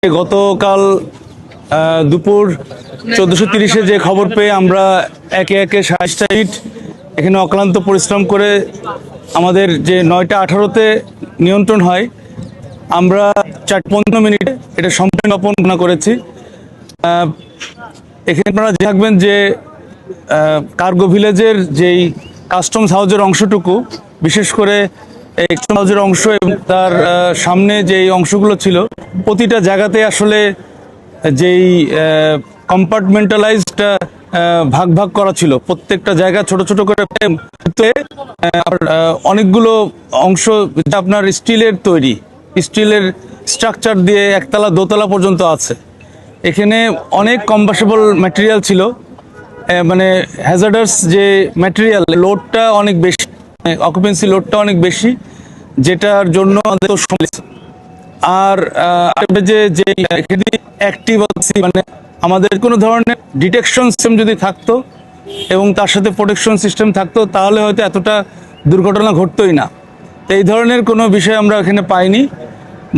গতকাল দুপুর 14:30-এ যে খবর পেয়ে আমরা একে একে 60টা ইট এখানে অক্লান্ত পরিশ্রম করে আমাদের যে 9টা 18-তে নিয়ন্ত্রণ হয়, আমরা 4:15 মিনিটে এটা সম্পূর্ণ স্থাপন করেছি। এখানে আপনারা দেখবেন যে কার্গো ভিলেজের যেই কাস্টমস হাউজের অংশটুকু, বিশেষ করে কাস্টম হাউজের অংশ এবং তার সামনে যেই অংশগুলো ছিল, প্রতিটা জায়গাতে আসলে যেই কম্পার্টমেন্টালাইজড ভাগ ভাগ করা ছিল, প্রত্যেকটা জায়গা ছোট ছোট করে অনেকগুলো অংশ আপনার স্টিলের তৈরি, স্টিলের স্ট্রাকচার দিয়ে একতলা দোতলা পর্যন্ত আছে। এখানে অনেক কম্বাসেবল ম্যাটেরিয়াল ছিল, মানে হ্যাজার্ডাস যে ম্যাটেরিয়াল, লোডটা অনেক বেশি, অকুপেন্সি লোডটা অনেক বেশি, যেটার জন্য আমাদের আর যে অ্যাক্টিভ মানে আমাদের কোনো ধরনের ডিটেকশন সিস্টেম যদি থাকতো এবং তার সাথে প্রোটেকশন সিস্টেম থাকতো, তাহলে হয়তো এতটা দুর্ঘটনা ঘটতোই না। তো এই ধরনের কোনো বিষয় আমরা এখানে পাইনি,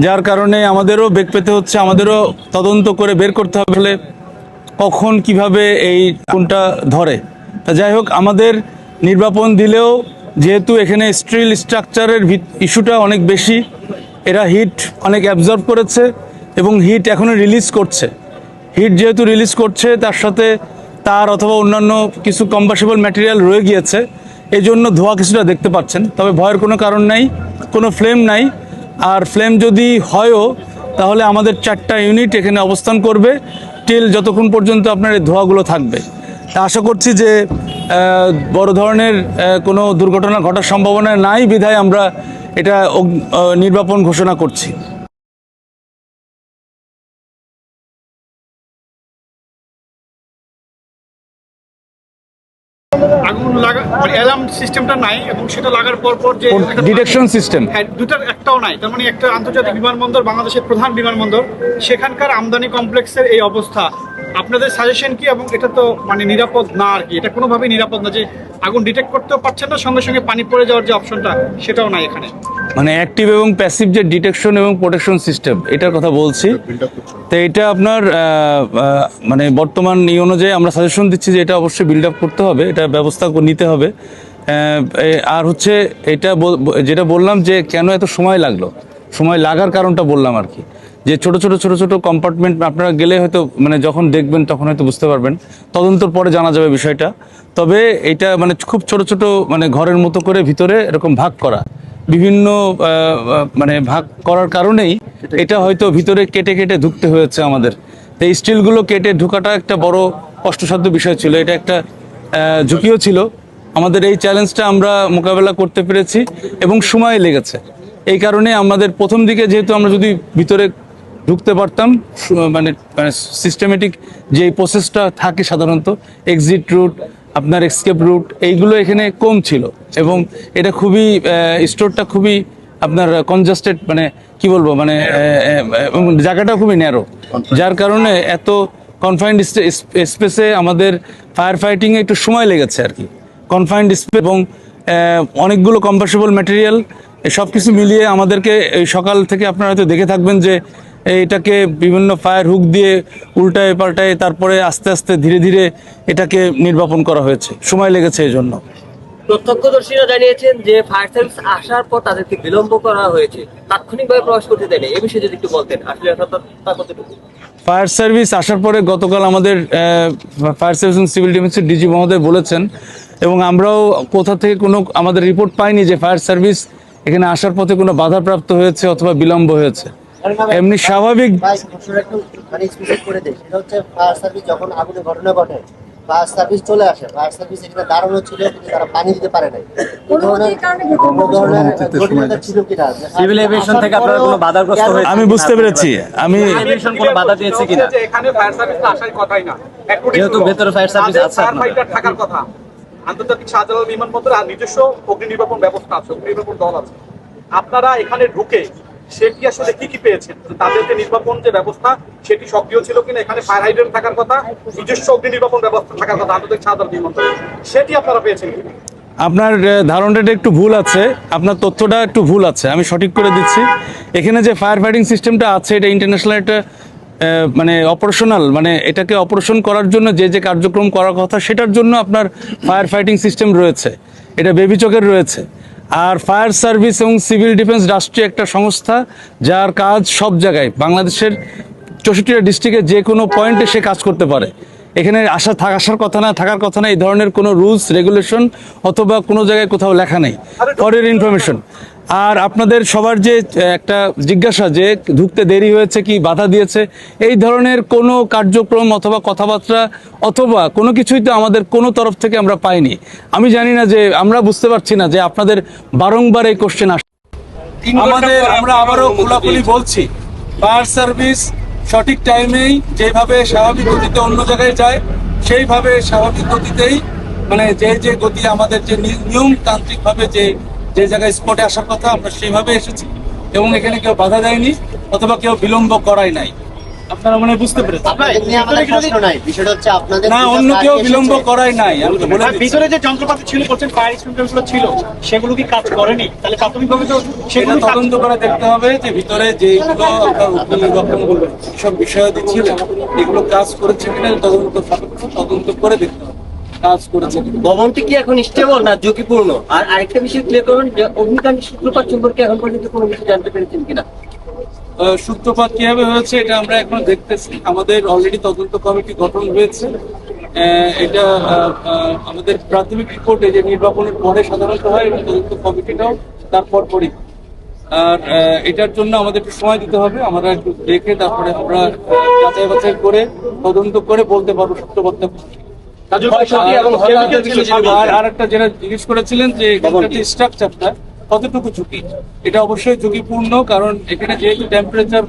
যার কারণে আমাদেরও বেগ পেতে হচ্ছে, আমাদেরও তদন্ত করে বের করতে হবে কখন কিভাবে এই কোনটা ধরে। তা যাই হোক, আমাদের নির্বাপন দিলেও যেহেতু এখানে স্টিল স্ট্রাকচারের ইস্যুটা অনেক বেশি, এরা হিট অনেক অ্যাবজর্ব করেছে এবং হিট এখনও রিলিজ করছে। হিট যেহেতু রিলিজ করছে, তার সাথে তার অথবা অন্যান্য কিছু কম্বাসেবল ম্যাটেরিয়াল রয়ে গিয়েছে, এই জন্য ধোঁয়া কিছুটা দেখতে পাচ্ছেন। তবে ভয়ের কোনো কারণ নাই, কোনো ফ্লেম নাই। আর ফ্লেম যদি হয়ও, তাহলে আমাদের 4টা ইউনিট এখানে অবস্থান করবে টিল যতক্ষণ পর্যন্ত আপনার এই ধোঁয়াগুলো থাকবে। আশা করছি যে বড় ধরনের কোনো দুর্ঘটনা ঘটার সম্ভাবনা নাই বিধায় আমরা এটা নির্বাপন ঘোষণা করছি। আগুন লাগা মানে অ্যালার্ম সিস্টেমটা নাই এবং সেটা লাগার পর যে ডিটেকশন সিস্টেম, হ্যাঁ, দুটার একটাও নাই। তার মানে একটা আন্তর্জাতিক বিমানবন্দর, বাংলাদেশের প্রধান বিমানবন্দর, সেখানকার আমদানি কমপ্লেক্সের এই অবস্থা, আপনাদের সাজেশন কি? এবং এটা তো মানে নিরাপদ না আর কি, এটা কোনোভাবেই নিরাপদ না যে আগুন ডিটেক্ট করতেও পারছেন না, সঙ্গে সঙ্গে পানি পড়ে যাওয়ার যে অপশনটা, সেটাও নাই এখানে। মানে অ্যাক্টিভ এবং প্যাসিভ যে ডিটেকশন এবং প্রোটেকশন সিস্টেম, এটার কথা বলছি। তো এটা আপনার মানে বর্তমান এই অনুযায়ী আমরা সাজেশন দিচ্ছি যে এটা অবশ্যই বিল্ড আপ করতে হবে, এটা ব্যবস্থা নিতে হবে। আর হচ্ছে এটা যেটা বললাম যে কেন এত সময় লাগলো, সময় লাগার কারণটা বললাম আর কি, যে ছোট ছোট কম্পার্টমেন্ট আপনারা গেলে হয়তো মানে যখন দেখবেন তখন হয়তো বুঝতে পারবেন, তদন্তর পরে জানা যাবে বিষয়টা। তবে এটা মানে খুব ছোট ছোট মানে ঘরের মতো করে ভিতরে এরকম ভাগ করা, বিভিন্ন মানে ভাগ করার কারণেই এটা হয়তো ভিতরে কেটে কেটে ঢুকতে হয়েছে আমাদের। তো এই স্টিলগুলো কেটে ঢোকাটা একটা বড় কষ্টসাধ্য বিষয় ছিল, এটা একটা ঝুঁকিও ছিল। আমাদের এই চ্যালেঞ্জটা আমরা মোকাবেলা করতে পেরেছি এবং সময় লেগেছে। এই কারণে আমাদের প্রথম দিকে যেহেতু আমরা যদি ভিতরে ঢুকতে পারতাম, মানে সিস্টেমেটিক যে প্রসেসটা থাকে সাধারণত, এক্সিট রুট, আপনার এসকেপ রুট, এইগুলো এখানে কম ছিল এবং এটা খুবই স্টোরটা খুবই আপনার কনজাস্টেড, মানে কি বলবো, মানে জায়গাটা খুবই ন্যারো, যার কারণে এত কনফাইন্ড স্পেসে আমাদের ফায়ার ফাইটিংয়ে একটু সময় লেগেছে আর কি। কনফাইন্ড স্পেস এবং অনেকগুলো কম্পাসেবল ম্যাটেরিয়াল, সব কিছু মিলিয়ে আমাদেরকে এই সকাল থেকে আপনারা হয়তো দেখে থাকবেন যে এটাকে বিভিন্ন ফায়ার হুক দিয়ে উল্টায় পাল্টায় তারপরে আস্তে আস্তে ধীরে ধীরে এটাকে নির্বাপন করা হয়েছে, সময় লেগেছে এই জন্য। প্রত্যক্ষদর্শীরা জানিয়েছেন যে ফায়ার সার্ভিস আসার পর তাদেরকে বিলম্ব করা হয়েছে, তাৎক্ষণিকভাবে প্রবেশ করতে দেয়নি। এই বিষয়ে যদি একটু বলতেন, আসলে কতটুকু? ফায়ার সার্ভিস আসার পরে গতকাল আমাদের ফায়ার সার্ভিস এবং সিভিল ডিফেন্সের ডিজি মহোদয় বলেছেন, এবং আমরাও কোথা থেকে কোনো আমাদের রিপোর্ট পাইনি যে ফায়ার সার্ভিস এখানে আসার পথে কোনো বাধাপ্রাপ্ত হয়েছে অথবা বিলম্ব হয়েছে। এমনি স্বাভাবিক ফায়ার সার্ভিস যখন আগুনের ঘটনা ঘটে, ফায়ার সার্ভিস চলে আসে, ফায়ার সার্ভিস এখানে দাঁড়ানো ছিল কিন্তু তারা পানি দিতে পারে নাই। সিভিল এভিয়েশন থেকে আপনারা কোনো বাধাগ্রস্ত হয়েছে? আমি বুঝতে পেরেছি, আমি এভিয়েশন কোনো বাধা দিয়েছে কিনা? এখানে ফায়ার সার্ভিস আসার কথাই না, যেহেতু ভেতরে ফায়ার সার্ভিস আছে, ফায়ার থাকার কথা। আন্তর্জাতিক শাহজালাল বিমানবন্দরে আর নিজস্ব অগ্নি নির্বাপন ব্যবস্থা আছে, অগ্নি নির্বাপন দল আছে। আপনারা এখানে ঢুকে সেটি আসলে কি পেয়েছেন? তাদের যে নির্বাপন যে ব্যবস্থা, সেটি সক্রিয় ছিল কিনা? এখানে ফায়ার হাইড্রেন্ট থাকার কথা, নিজস্ব অগ্নি নির্বাপন ব্যবস্থা থাকার কথা আন্তর্জাতিক শাহজালাল বিমানবন্দরে, সেটি আপনারা পেয়েছেন কিনা? আপনার ধারণাটা একটু ভুল আছে, আপনার তথ্যটা একটু ভুল আছে, আমি সঠিক করে দিচ্ছি। এখানে যে ফায়ার ফাইটিং সিস্টেমটা আছে, এটা ইন্টারন্যাশনাল একটা মানে অপারেশনাল, মানে এটাকে অপারেশন করার জন্য যে যে কার্যক্রম করার কথা সেটার জন্য আপনার ফায়ার ফাইটিং সিস্টেম রয়েছে, এটা বেবি চকের রয়েছে। আর ফায়ার সার্ভিস এবং সিভিল ডিফেন্স রাষ্ট্রীয় একটা সংস্থা, যার কাজ সব জায়গায় বাংলাদেশের 64টা ডিস্ট্রিক্টে যে কোনো পয়েন্টে সে কাজ করতে পারে। এখানে আসার কথা না, থাকার কথা না, এই ধরনের কোনো রুলস রেগুলেশন অথবা কোনো জায়গায় কোথাও লেখা নেই, ফর এর ইনফরমেশন। আর আপনাদের সবার যে একটা জিজ্ঞাসা যে ঢুকতে দেরি হয়েছে কি বাধা দিয়েছে, এই ধরনের কোনো কার্যক্রম অথবা কথাবার্তা অথবা কোনো কিছুই তো আমাদের কোনো তরফ থেকে আমরা পাইনি। আমি জানি না যে, আমরা বুঝতে পারছি না যে আপনাদের বারংবার এই কোশ্চেন আসে। আমরা আবারও খোলাখুলি বলছি, ফায়ার সার্ভিস সঠিক টাইমেই যেভাবে স্বাভাবিক গতিতে অন্য জায়গায় যায় সেইভাবে স্বাভাবিক গতিতেই, মানে যে গতি আমাদের যে নিয়মতান্ত্রিকভাবে যে জায়গায় স্পটে আসার কথা আমরা সেইভাবে এসেছি, এবং এখানে কেউ বাধা দেয়নি অথবা কেউ বিলম্ব করাই নাই। আপনারা মনে হয় বুঝতে পেরেছেন। এটা নিয়ে আমাদের প্রশ্ন নাই, বিষয়টা হচ্ছে আপনাদের না, অন্য কেউ বিলম্ব করাই নাই, আমি তো বলে দিচ্ছি। ভিতরে যে যন্ত্রপাতি ছিল বলছেন ফায়ার এক্সটিংগুইশার ছিল, সেগুলো কি কাজ করেনি? তাহলে প্রাথমিকভাবে তো সেটা তদন্ত করে দেখতে হবে যে ভিতরে যেগুলো আপনার অগ্নিনির্বাপণ সব বিষয়াদি ছিল এগুলো কাজ করেছে কিনা তদন্ত করে দেখতে হবে কাজ করেছে কিনা। ভবনটি কি এখন স্টেবল না ঝুঁকিপূর্ণ? আর আরেকটা বিষয় ক্লিয়ার করুন যে অগ্নিকাণ্ডের সূত্রপাত সম্পর্কে এখন পর্যন্ত কোনো কিছু জানতে পেরেছেন কিনা? সূত্রপাত কিভাবে হয়েছে এটা আমরা এখন দেখতেছি। আমাদের অলরেডি তদন্ত কমিটি গঠন হয়েছে। এটা আমাদের প্রাথমিক রিপোর্টে যে নির্বাপনের পরে সাধারণত হয়, এবং তদন্ত কমিটিটাও তারপর পরই। আর এটার জন্য আমাদের একটু সময় দিতে হবে, আমরা একটু দেখে তারপরে আমরা যাচাই বাছাই করে তদন্ত করে বলতে পারবো সূত্রপাতটা। আর একটা যেটা জিজ্ঞেস করেছিলেন যে স্ট্রাকচারটা কতটুকু ঝুঁকি, এটা অবশ্যই ঝুঁকিপূর্ণ, কারণ এখানে যেহেতু টেম্পারেচার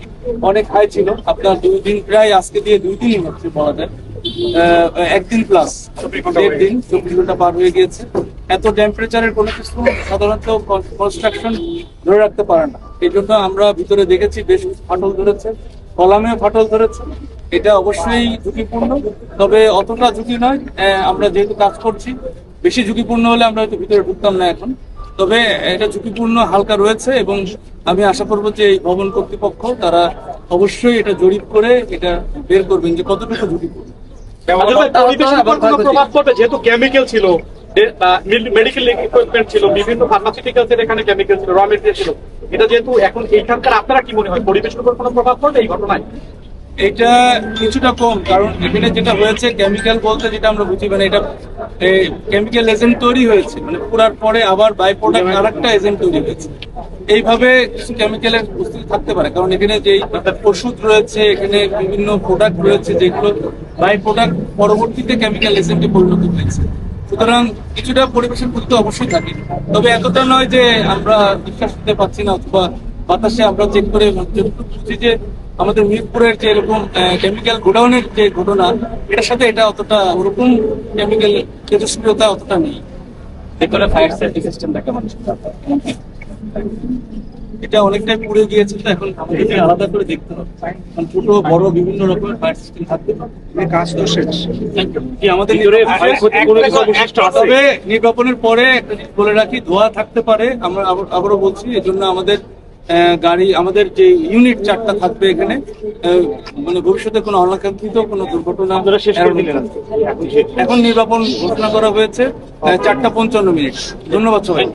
অনেক হাই ছিল, আপনার 2 দিন, প্রায় আজকে দিয়ে 2 দিনই হচ্ছে বলা যায়, 1 দিন প্লাস 1.5 দিন, 24 ঘন্টা পার হয়ে গিয়েছে। এত টেম্পারেচারের কোনো কিছু সাধারণত কনস্ট্রাকশন ধরে রাখতে পারে না। এই জন্য আমরা ভিতরে দেখেছি বেশ ফাটল ধরেছে, কলামেও ফাটল ধরেছে। এটা অবশ্যই ঝুঁকিপূর্ণ, তবে অতটা ঝুঁকি নয়। আমরা যেহেতু কাজ করছি, বেশি ঝুঁকিপূর্ণ হলে আমরা হয়তো ভিতরে ঢুকতাম না এখন। তবে এটা ঝুঁকিপূর্ণ হালকা রয়েছে, এবং আমি আশা করবো যে এই ভবন কর্তৃপক্ষ তারা অবশ্যই এটা জরিপ করে এটা বের করবেন যে কতটুকু ঝুঁকিপূর্ণ। পরিবেশের উপর কোনো প্রভাব পড়বে? যেহেতু কেমিক্যাল ছিল, মেডিকেল ইকুইপমেন্ট ছিল, বিভিন্ন ফার্মাসিউটিক্যালসের এখানে কেমিক্যাল ছিল, র মেটেরিয়াল ছিল, এটা যেহেতু এখন এইখানকার, আপনারা কি মনে হয় পরিবেশের উপর কোনো প্রভাব পড়বে এই ঘটনায়? এটা কিছুটা কম, কারণ এখানে যেটা হয়েছে কেমিক্যাল বলতে যেটা আমরা বুঝি, মানে এটা কেমিক্যাল এজেন্ট তৈরি হয়েছে, মানে পুরার পরে আবার বাই প্রোডাক্ট আর একটা এজেন্ট তৈরি হয়েছে। এইভাবে কিছু কেমিক্যালের উপস্থিতি থাকতে পারে, কারণ এখানে যেই ওষুধ রয়েছে, এখানে বিভিন্ন প্রোডাক্ট রয়েছে যেগুলো বাই প্রোডাক্ট পরবর্তীতে কেমিক্যাল এজেন্টে পরিণত হয়েছে। সুতরাং কিছুটা পরিবেশের প্রতি তো অবশ্যই থাকে, তবে এতটা নয় যে আমরা বিশ্বাস করতে পারছি না, অথবা বাতাসে আমরা চেক করে যতটুকু বুঝি যে আমাদের মিরপুরের যে এরকম কেমিক্যাল গোডাউনের যে ঘটনা, এটার সাথে এটা অতটা ওরকম কেমিক্যাল তেজস্ক্রিয়তা অতটা নেই। ভিতরে ফায়ার সেফটি সিস্টেমটা কেমন ছিল? এটা অনেকটাই পুড়ে গিয়েছে, তো এখন আমাদেরকে আলাদা করে দেখতে হবে, কারণ ছোট বড় বিভিন্ন রকমের ফায়ার সিস্টেম থাকতে পারে। কাজ তো শেষ, কি আমাদের তবে নির্বাপনের পরে একটা জিনিস বলে রাখি, ধোঁয়া থাকতে পারে। আমরা আবারও বলছি, এই জন্য আমাদের গাড়ি, আমাদের যে ইউনিট 4টা থাকবে এখানে, মানে ভবিষ্যতে কোনো অনাকাঙ্ক্ষিত কোনো দুর্ঘটনা এখন নির্বাপন ঘোষণা করা হয়েছে 4টা 55 মিনিট। ধন্যবাদ সবাই।